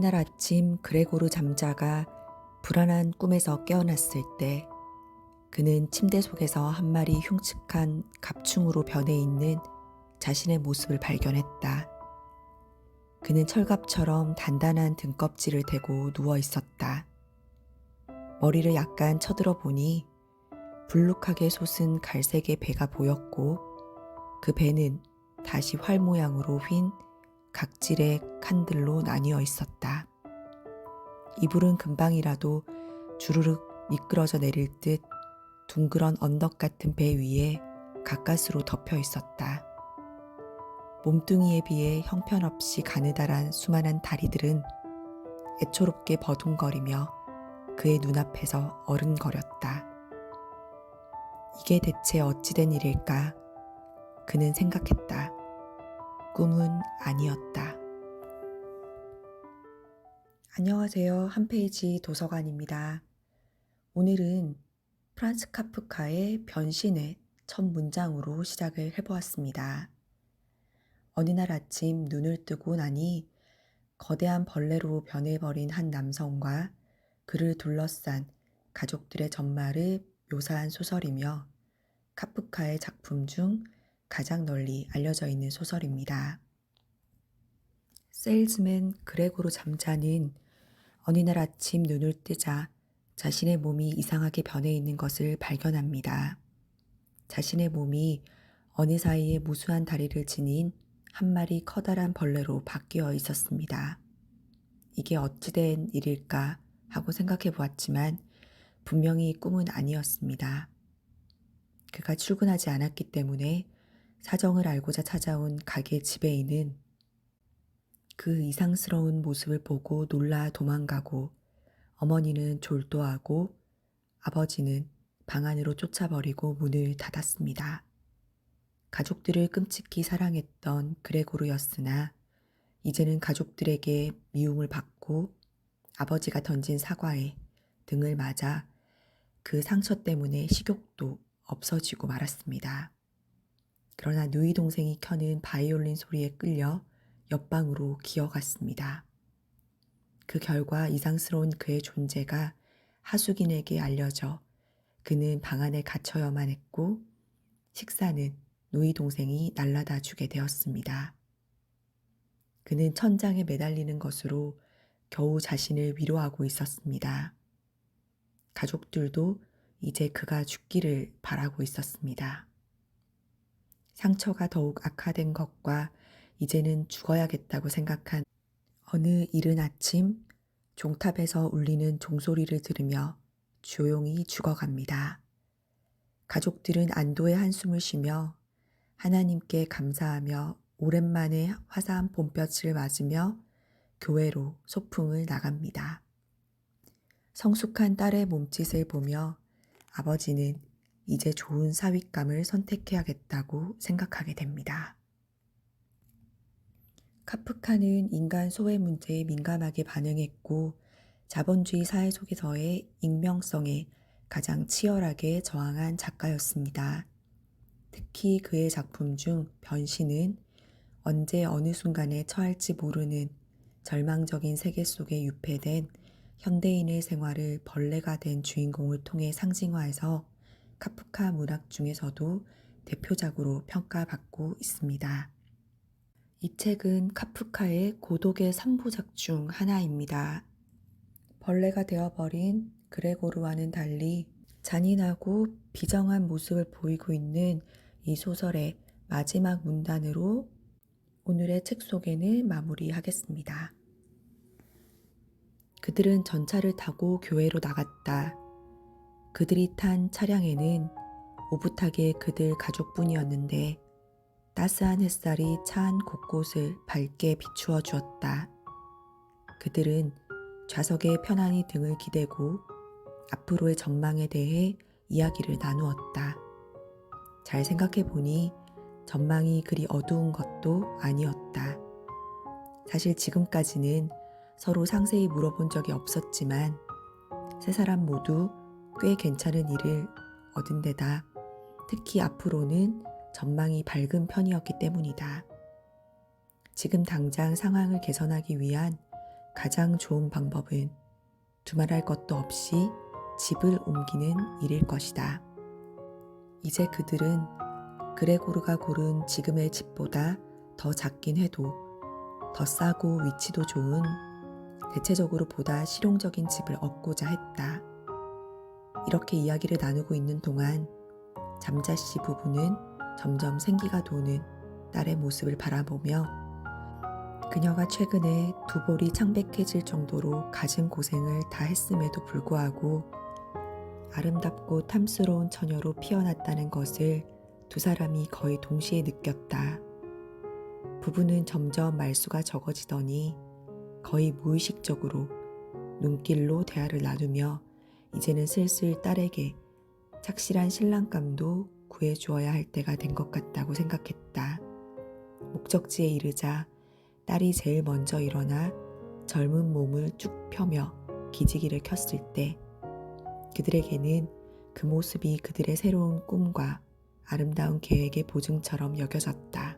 이날 아침 그레고르 잠자가 불안한 꿈에서 깨어났을 때 그는 침대 속에서 한 마리 흉측한 갑충으로 변해 있는 자신의 모습을 발견했다. 그는 철갑처럼 단단한 등껍질을 대고 누워 있었다. 머리를 약간 쳐들어 보니 불룩하게 솟은 갈색의 배가 보였고 그 배는 다시 활 모양으로 휜 각질의 칸들로 나뉘어 있었다. 이불은 금방이라도 주르륵 미끄러져 내릴 듯 둥그런 언덕 같은 배 위에 가까스로 덮여 있었다. 몸뚱이에 비해 형편없이 가느다란 수많은 다리들은 애초롭게 버둥거리며 그의 눈앞에서 어른거렸다. 이게 대체 어찌된 일일까? 그는 생각했다. 꿈은 아니었다. 안녕하세요. 한 페이지 도서관입니다. 오늘은 프란츠 카프카의 변신의 첫 문장으로 시작을 해보았습니다. 어느 날 아침 눈을 뜨고 나니 거대한 벌레로 변해버린 한 남성과 그를 둘러싼 가족들의 전말을 묘사한 소설이며 카프카의 작품 중 가장 널리 알려져 있는 소설입니다. 세일즈맨 그레고르 잠자는 어느 날 아침 눈을 뜨자 자신의 몸이 이상하게 변해 있는 것을 발견합니다. 자신의 몸이 어느 사이에 무수한 다리를 지닌 한 마리 커다란 벌레로 바뀌어 있었습니다. 이게 어찌된 일일까 하고 생각해 보았지만 분명히 꿈은 아니었습니다. 그가 출근하지 않았기 때문에 사정을 알고자 찾아온 가게 지배인은 그 이상스러운 모습을 보고 놀라 도망가고 어머니는 졸도하고 아버지는 방 안으로 쫓아버리고 문을 닫았습니다. 가족들을 끔찍히 사랑했던 그레고르였으나 이제는 가족들에게 미움을 받고 아버지가 던진 사과에 등을 맞아 그 상처 때문에 식욕도 없어지고 말았습니다. 그러나 누이 동생이 켜는 바이올린 소리에 끌려 옆방으로 기어갔습니다. 그 결과 이상스러운 그의 존재가 하숙인에게 알려져 그는 방 안에 갇혀야만 했고 식사는 누이 동생이 날라다 주게 되었습니다. 그는 천장에 매달리는 것으로 겨우 자신을 위로하고 있었습니다. 가족들도 이제 그가 죽기를 바라고 있었습니다. 상처가 더욱 악화된 것과 이제는 죽어야겠다고 생각한 어느 이른 아침 종탑에서 울리는 종소리를 들으며 조용히 죽어갑니다. 가족들은 안도의 한숨을 쉬며 하나님께 감사하며 오랜만에 화사한 봄볕을 맞으며 교회로 소풍을 나갑니다. 성숙한 딸의 몸짓을 보며 아버지는 이제 좋은 사윗감을 선택해야겠다고 생각하게 됩니다. 카프카는 인간 소외 문제에 민감하게 반응했고 자본주의 사회 속에서의 익명성에 가장 치열하게 저항한 작가였습니다. 특히 그의 작품 중 변신은 언제 어느 순간에 처할지 모르는 절망적인 세계 속에 유폐된 현대인의 생활을 벌레가 된 주인공을 통해 상징화해서 카프카 문학 중에서도 대표작으로 평가받고 있습니다. 이 책은 카프카의 고독의 3부작 중 하나입니다. 벌레가 되어버린 그레고르와는 달리 잔인하고 비정한 모습을 보이고 있는 이 소설의 마지막 문단으로 오늘의 책 소개는 마무리하겠습니다. 그들은 전차를 타고 교회로 나갔다. 그들이 탄 차량에는 오붓하게 그들 가족뿐이었는데 따스한 햇살이 차 안 곳곳을 밝게 비추어 주었다. 그들은 좌석에 편안히 등을 기대고 앞으로의 전망에 대해 이야기를 나누었다. 잘 생각해 보니 전망이 그리 어두운 것도 아니었다. 사실 지금까지는 서로 상세히 물어본 적이 없었지만 세 사람 모두 꽤 괜찮은 일을 얻은 데다 특히 앞으로는 전망이 밝은 편이었기 때문이다. 지금 당장 상황을 개선하기 위한 가장 좋은 방법은 두말할 것도 없이 집을 옮기는 일일 것이다. 이제 그들은 그레고르가 고른 지금의 집보다 더 작긴 해도 더 싸고 위치도 좋은, 대체적으로 보다 실용적인 집을 얻고자 했다. 이렇게 이야기를 나누고 있는 동안 잠자씨 부부는 점점 생기가 도는 딸의 모습을 바라보며 그녀가 최근에 두 볼이 창백해질 정도로 갖은 고생을 다 했음에도 불구하고 아름답고 탐스러운 처녀로 피어났다는 것을 두 사람이 거의 동시에 느꼈다. 부부는 점점 말수가 적어지더니 거의 무의식적으로 눈길로 대화를 나누며 이제는 슬슬 딸에게 착실한 신랑감도 구해주어야 할 때가 된 것 같다고 생각했다. 목적지에 이르자 딸이 제일 먼저 일어나 젊은 몸을 쭉 펴며 기지개를 켰을 때 그들에게는 그 모습이 그들의 새로운 꿈과 아름다운 계획의 보증처럼 여겨졌다.